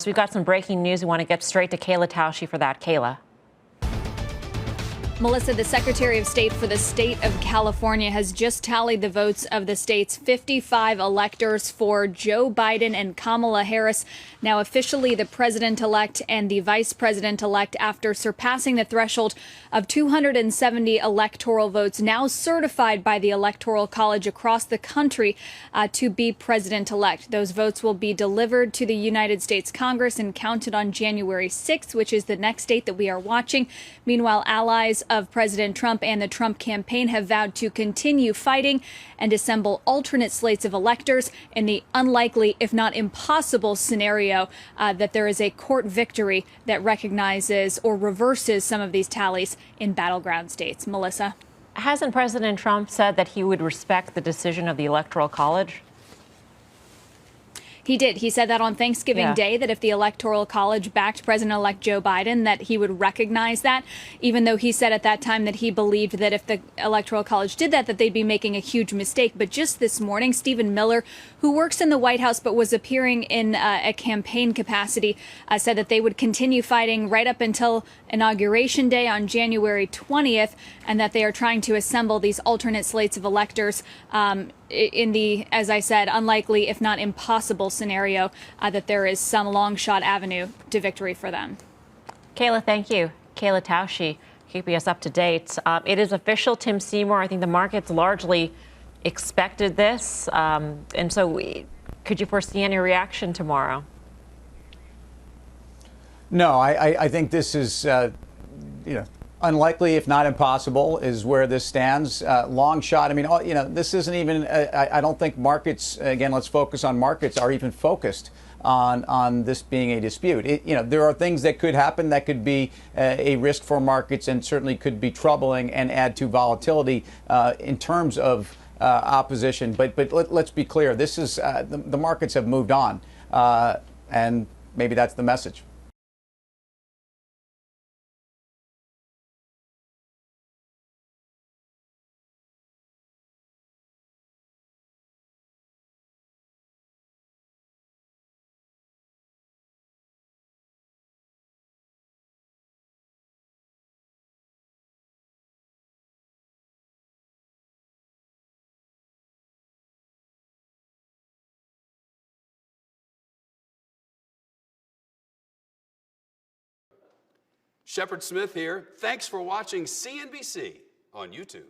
So we've got some breaking news. We want to get straight to Kayla Tausche for that. Kayla. Melissa, the Secretary of State for the state of California has just tallied the votes of the state's 55 electors for Joe Biden and Kamala Harris, now officially the president-elect and the vice president-elect, after surpassing the threshold of 270 electoral votes, now certified by the Electoral College across the country to be president-elect. Those votes will be delivered to the United States Congress and counted on January 6th, which is the next date that we are watching. Meanwhile, allies of President Trump and the Trump campaign have vowed to continue fighting and assemble alternate slates of electors in the unlikely, if not impossible, scenario that there is a court victory that recognizes or reverses some of these tallies in battleground states. Melissa. Hasn't President Trump said that he would respect the decision of the Electoral College? He did. He said that on Thanksgiving Day, that if the Electoral College backed President-elect Joe Biden, that he would recognize that, even though he said at that time that he believed that if the Electoral College did that, that they'd be making a huge mistake. But just this morning, Stephen Miller, who works in the White House but was appearing in a campaign capacity, said that they would continue fighting right up until Inauguration Day on January 20th, and that they are trying to assemble these alternate slates of electors in the, as I said, unlikely, if not impossible scenario that there is some long shot avenue to victory for them. Kayla, thank you. Kayla Tausche keeping us up to date. It is official, Tim Seymour. I think the markets largely expected this. And so could you foresee any reaction tomorrow? No, I think this is, unlikely, if not impossible, is where this stands. Long shot. I mean, this isn't even, I don't think markets, again, let's focus on markets, are even focused on this being a dispute. There are things that could happen that could be a risk for markets and certainly could be troubling and add to volatility in terms of opposition. But let's be clear, this is, the markets have moved on, and maybe that's the message. Shepard Smith here. Thanks for watching CNBC on YouTube.